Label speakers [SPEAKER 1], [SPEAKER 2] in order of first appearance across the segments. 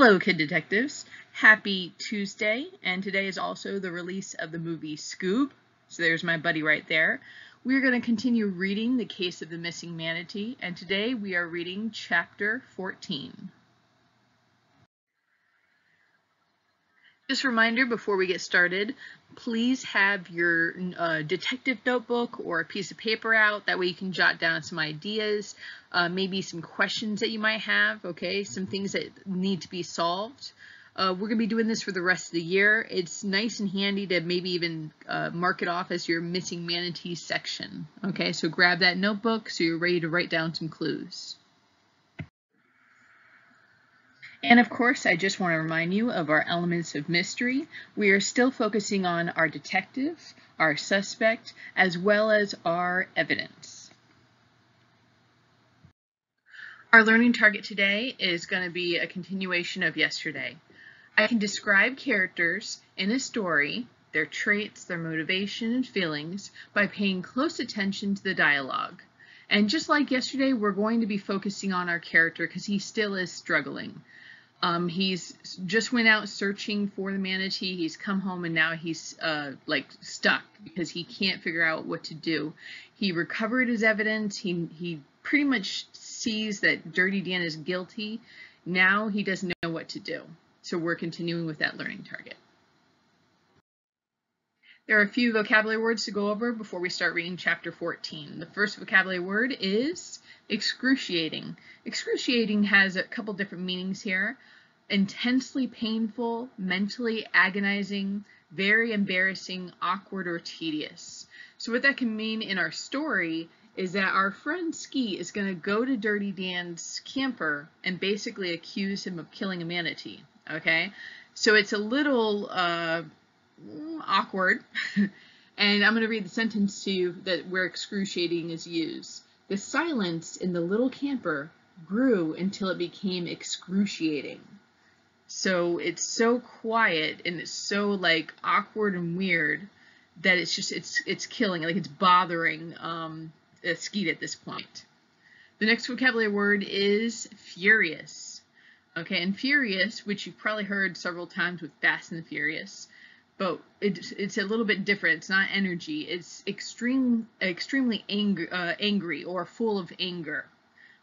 [SPEAKER 1] Hello, Kid Detectives. Happy Tuesday, and today is also the release of the movie Scoob. So there's my buddy right there. We're going to continue reading The Case of the Missing Manatee, and today we are reading Chapter 14. Just a reminder before we get started, please have your detective notebook or a piece of paper out. That way you can jot down some ideas, maybe some questions that you might have, okay? Some things that need to be solved. We're going to be doing this for the rest of the year. It's nice and handy to maybe even mark it off as your missing manatee section, okay? So grab that notebook so you're ready to write down some clues. And of course, I just want to remind you of our elements of mystery. We are still focusing on our detective, our suspect, as well as our evidence. Our learning target today is going to be a continuation of yesterday. I can describe characters in a story, their traits, their motivation, and feelings by paying close attention to the dialogue. And just like yesterday, we're going to be focusing on our character because he still is struggling. He's just went out searching for the manatee. He's come home and now he's like stuck because he can't figure out what to do. He recovered his evidence. He pretty much sees that Dirty Dan is guilty. Now he doesn't know what to do. So we're continuing with that learning target. There are a few vocabulary words to go over before we start reading chapter 14. The first vocabulary word is excruciating. Excruciating has a couple different meanings here. Intensely painful, mentally agonizing, very embarrassing, awkward, or tedious. So what that can mean in our story is that our friend Ski is going to go to Dirty Dan's camper and basically accuse him of killing a manatee. Okay? So it's a little awkward. And I'm going to read the sentence to you where excruciating is used. The silence in the little camper grew until it became excruciating. So it's so quiet and it's so like awkward and weird that it's killing, like it's bothering Skeet at this point. The next vocabulary word is furious. Okay, and furious, which you've probably heard several times with Fast and the Furious, but it's a little bit different. It's not energy. It's extremely angry or full of anger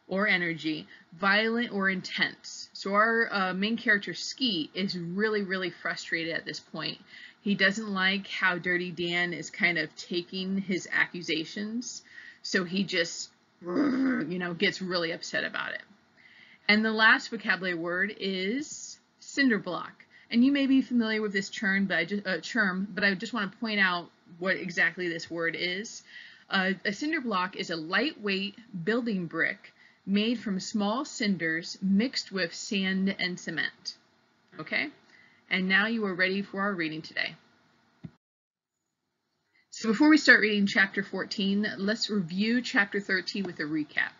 [SPEAKER 1] or energy, violent or intense. So our main character, Skeet, is really frustrated at this point. He doesn't like how Dirty Dan is kind of taking his accusations, so he just, gets really upset about it. And the last vocabulary word is cinder block. And you may be familiar with this term, but I just want to point out what exactly this word is. A cinder block is a lightweight building brick made from small cinders mixed with sand and cement. Okay? And now you are ready for our reading today. So before we start reading chapter 14, let's review chapter 13 with a recap.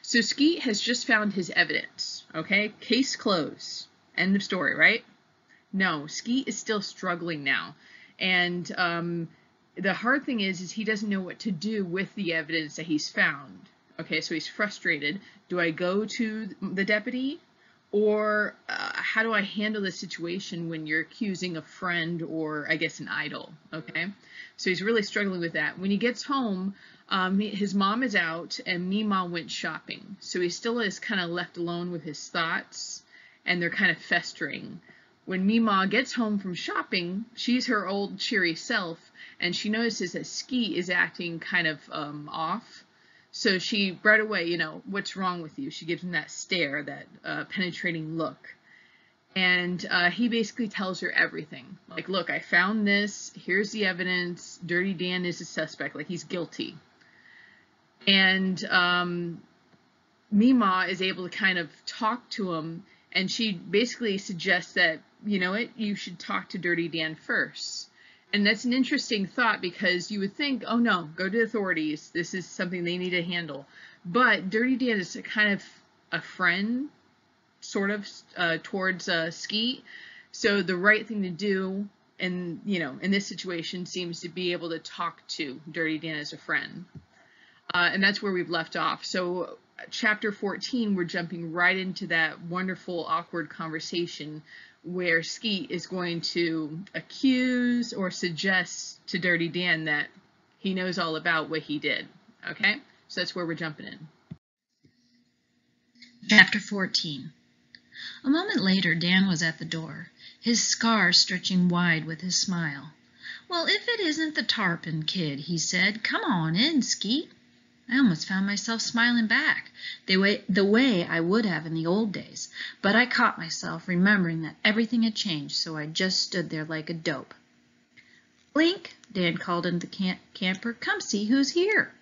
[SPEAKER 1] So Skeet has just found his evidence. Okay? Case closed. End of story, right? No, Skeet is still struggling now. And the hard thing is he doesn't know what to do with the evidence that he's found. Okay, so he's frustrated. Do I go to the deputy? Or how do I handle the situation when you're accusing a friend or, I guess, an idol? Okay, so he's really struggling with that. When he gets home, his mom is out and Meemaw went shopping. So he still is kind of left alone with his thoughts and they're kind of festering. When Meemaw gets home from shopping, she's her old cheery self and she notices that Skeet is acting kind of off. So she right away, what's wrong with you? She gives him that stare, that penetrating look. And he basically tells her everything. Like, look, I found this. Here's the evidence. Dirty Dan is a suspect. Like, he's guilty. And Meemaw is able to kind of talk to him. And she basically suggests that, you should talk to Dirty Dan first. And that's an interesting thought because you would think, oh no, go to the authorities. This is something they need to handle. But Dirty Dan is kind of a friend, sort of, towards Skeet. So the right thing to do in this situation seems to be able to talk to Dirty Dan as a friend. And that's where we've left off. So chapter 14, we're jumping right into that wonderful, awkward conversation where Skeet is going to accuse or suggest to Dirty Dan that he knows all about what he did. Okay? So that's where we're jumping in.
[SPEAKER 2] Chapter 14. A moment later, Dan was at the door, his scar stretching wide with his smile. "Well, if it isn't the Tarpon Kid," he said. "Come on in, Skeet." I almost found myself smiling back, the way I would have in the old days, but I caught myself, remembering that everything had changed, so I just stood there like a dope. "Blink," Dan called into the camper. "Come see who's here."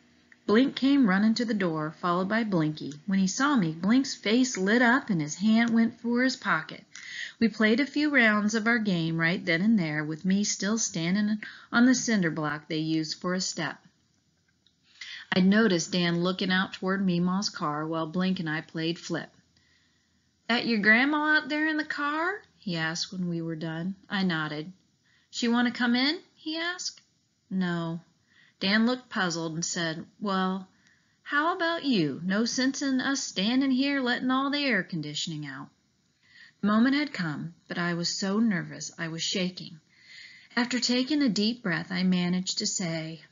[SPEAKER 2] Blink came running to the door, followed by Blinky. When he saw me, Blink's face lit up and his hand went for his pocket. We played a few rounds of our game right then and there, with me still standing on the cinder block they used for a step. I'd noticed Dan looking out toward Meemaw's car while Blink and I played flip. "That your grandma out there in the car?" he asked when we were done. I nodded. "She want to come in?" he asked. "No." Dan looked puzzled and said, "Well, how about you? No sense in us standing here letting all the air conditioning out." The moment had come, but I was so nervous I was shaking. After taking a deep breath, I managed to say,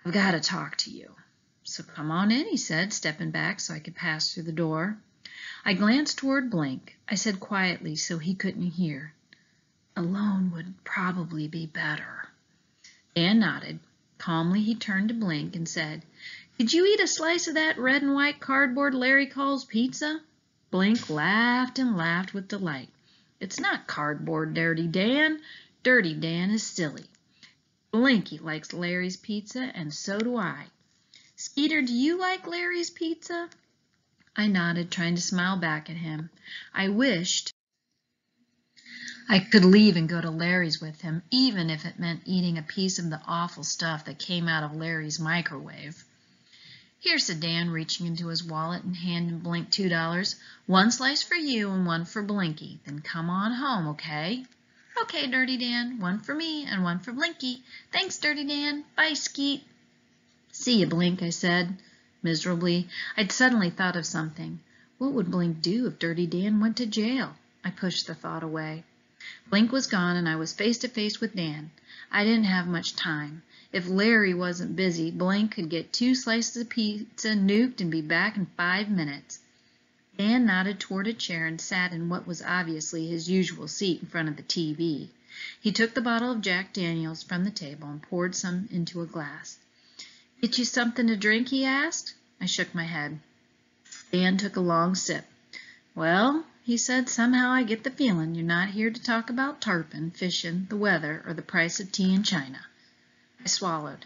[SPEAKER 2] "I've got to talk to you." "So come on in," he said, stepping back so I could pass through the door. I glanced toward Blink. I said quietly so he couldn't hear, "Alone would probably be better." Dan nodded. Calmly he turned to Blink and said, "Could you eat a slice of that red and white cardboard Larry calls pizza?" Blink laughed and laughed with delight. "It's not cardboard, Dirty Dan. Dirty Dan is silly. Blinky likes Larry's pizza, and so do I. Skeeter, do you like Larry's pizza?" I nodded, trying to smile back at him. I wished I could leave and go to Larry's with him, even if it meant eating a piece of the awful stuff that came out of Larry's microwave. "Here," said Dan, reaching into his wallet and handing Blink $2. "One slice for you and one for Blinky. Then come on home, okay?" "Okay, Dirty Dan. One for me and one for Blinky. Thanks, Dirty Dan. Bye, Skeet." "See ya, Blink," I said, miserably. I'd suddenly thought of something. What would Blink do if Dirty Dan went to jail? I pushed the thought away. Blink was gone, and I was face to face with Dan. I didn't have much time. If Larry wasn't busy, Blink could get 2 slices of pizza nuked and be back in 5 minutes. Dan nodded toward a chair and sat in what was obviously his usual seat in front of the TV. He took the bottle of Jack Daniels from the table and poured some into a glass. "Get you something to drink?" he asked. I shook my head. Dan took a long sip. "Well," he said, "somehow I get the feeling you're not here to talk about tarpon, fishing, the weather, or the price of tea in China." I swallowed.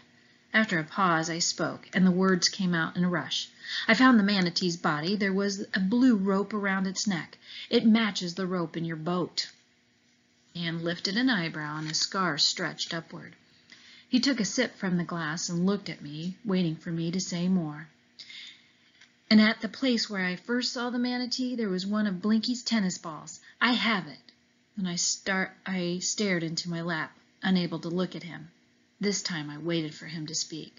[SPEAKER 2] After a pause, I spoke, and the words came out in a rush. "I found the manatee's body. There was a blue rope around its neck. It matches the rope in your boat." Dan lifted an eyebrow, and his scar stretched upward. He took a sip from the glass and looked at me, waiting for me to say more. "And at the place where I first saw the manatee, there was one of Blinky's tennis balls. I have it." And I stared into my lap, unable to look at him. This time I waited for him to speak.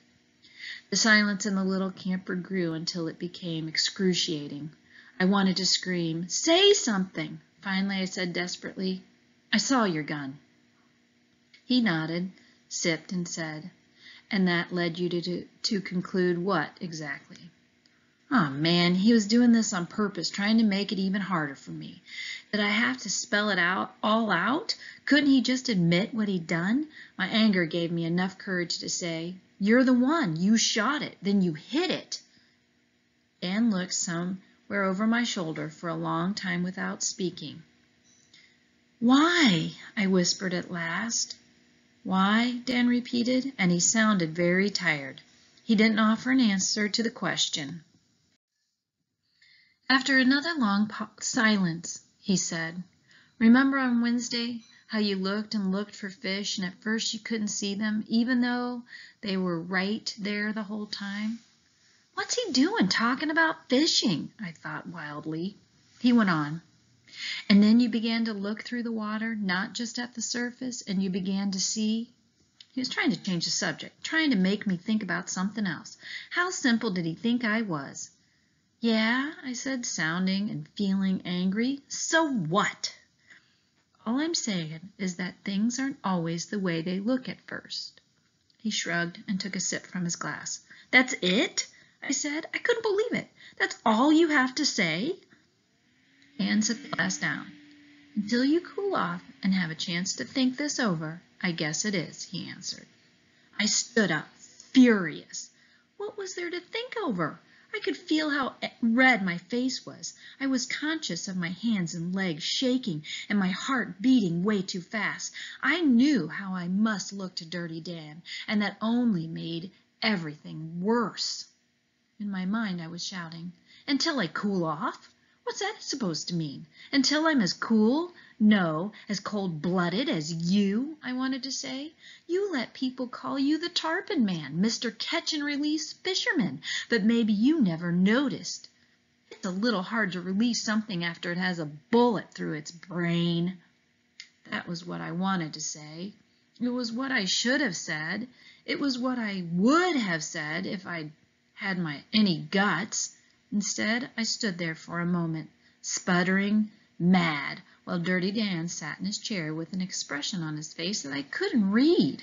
[SPEAKER 2] The silence in the little camper grew until it became excruciating. I wanted to scream, "Say something!" Finally I said desperately, "I saw your gun." He nodded, sipped, and said, "And that led you to conclude what, exactly?" Oh man, he was doing this on purpose, trying to make it even harder for me. Did I have to spell it all out? Couldn't he just admit what he'd done? My anger gave me enough courage to say, "You're the one. You shot it. Then you hit it." Dan looked somewhere over my shoulder for a long time without speaking. "Why?" I whispered at last. "Why?" Dan repeated, and he sounded very tired. He didn't offer an answer to the question. After another long silence, he said, "Remember on Wednesday how you looked and looked for fish, and at first you couldn't see them, even though they were right there the whole time?" "What's he doing talking about fishing?" I thought wildly. He went on, "And then you began to look through the water, not just at the surface, and you began to see." He was trying to change the subject, trying to make me think about something else. How simple did he think I was? Yeah, I said, sounding and feeling angry. So what? All I'm saying is that things aren't always the way they look at first. He shrugged and took a sip from his glass. That's it? I said. I couldn't believe it. That's all you have to say? Dan set the glass down. Until you cool off and have a chance to think this over, I guess it is, he answered. I stood up, furious. What was there to think over? I could feel how red my face was. I was conscious of my hands and legs shaking and my heart beating way too fast. I knew how I must look to Dirty Dan, and that only made everything worse. In my mind, I was shouting, until I cool off? What's that supposed to mean? Until I'm as cool? No, as cold-blooded as you, I wanted to say. You let people call you the Tarpon Man, Mr. Catch-and-Release Fisherman, but maybe you never noticed. It's a little hard to release something after it has a bullet through its brain. That was what I wanted to say. It was what I should have said. It was what I would have said if I'd had any guts. Instead, I stood there for a moment, sputtering, mad, while Dirty Dan sat in his chair with an expression on his face that I couldn't read.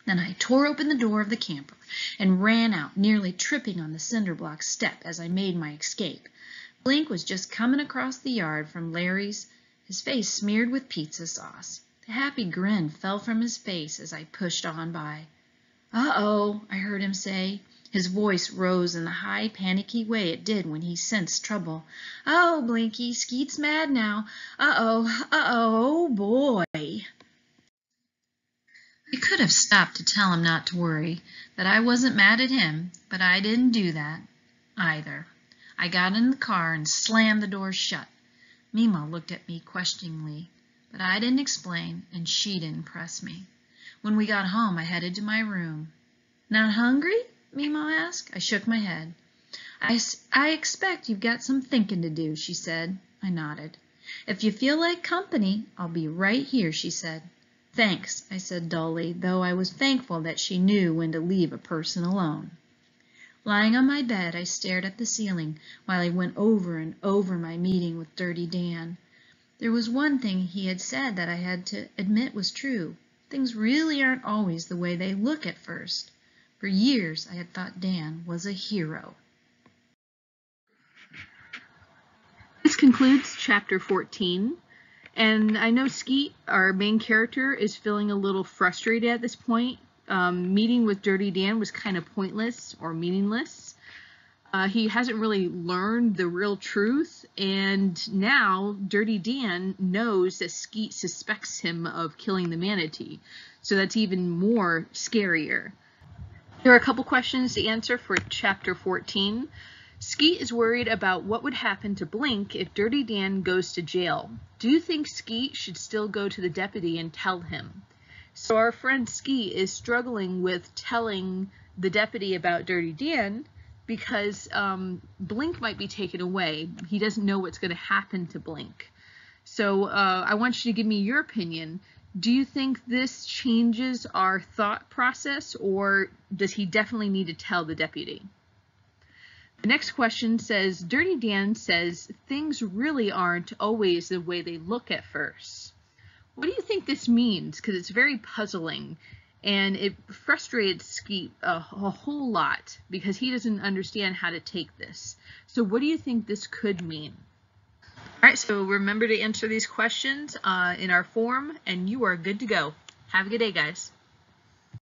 [SPEAKER 2] Then I tore open the door of the camper and ran out, nearly tripping on the cinder block step as I made my escape. Blink was just coming across the yard from Larry's, his face smeared with pizza sauce. The happy grin fell from his face as I pushed on by. Uh-oh, I heard him say. His voice rose in the high, panicky way it did when he sensed trouble. Oh, Blinky, Skeet's mad now. Oh boy. I could have stopped to tell him not to worry, that I wasn't mad at him, but I didn't do that either. I got in the car and slammed the door shut. Mima looked at me questioningly, but I didn't explain, and she didn't press me. When we got home, I headed to my room. Not hungry? Mima asked. I shook my head. I expect you've got some thinking to do, she said. I nodded. If you feel like company, I'll be right here, she said. Thanks, I said dully, though I was thankful that she knew when to leave a person alone. Lying on my bed, I stared at the ceiling while I went over and over my meeting with Dirty Dan. There was one thing he had said that I had to admit was true. Things really aren't always the way they look at first. For years, I had thought Dan was a hero.
[SPEAKER 1] This concludes Chapter 14. And I know Skeet, our main character, is feeling a little frustrated at this point. Meeting with Dirty Dan was kind of pointless or meaningless. He hasn't really learned the real truth, and now Dirty Dan knows that Skeet suspects him of killing the manatee. So that's even more scarier. There are a couple questions to answer for Chapter 14. Skeet is worried about what would happen to Blink if Dirty Dan goes to jail. Do you think Skeet should still go to the deputy and tell him? So our friend Skeet is struggling with telling the deputy about Dirty Dan because Blink might be taken away. He doesn't know what's going to happen to Blink. So I want you to give me your opinion. Do you think this changes our thought process, or does he definitely need to tell the deputy? The next question says, Dirty Dan says things really aren't always the way they look at first. What do you think this means? Because it's very puzzling, and it frustrates Skeet a whole lot because he doesn't understand how to take this. So what do you think this could mean? All right, so remember to answer these questions in our form, and you are good to go. Have a good day, guys.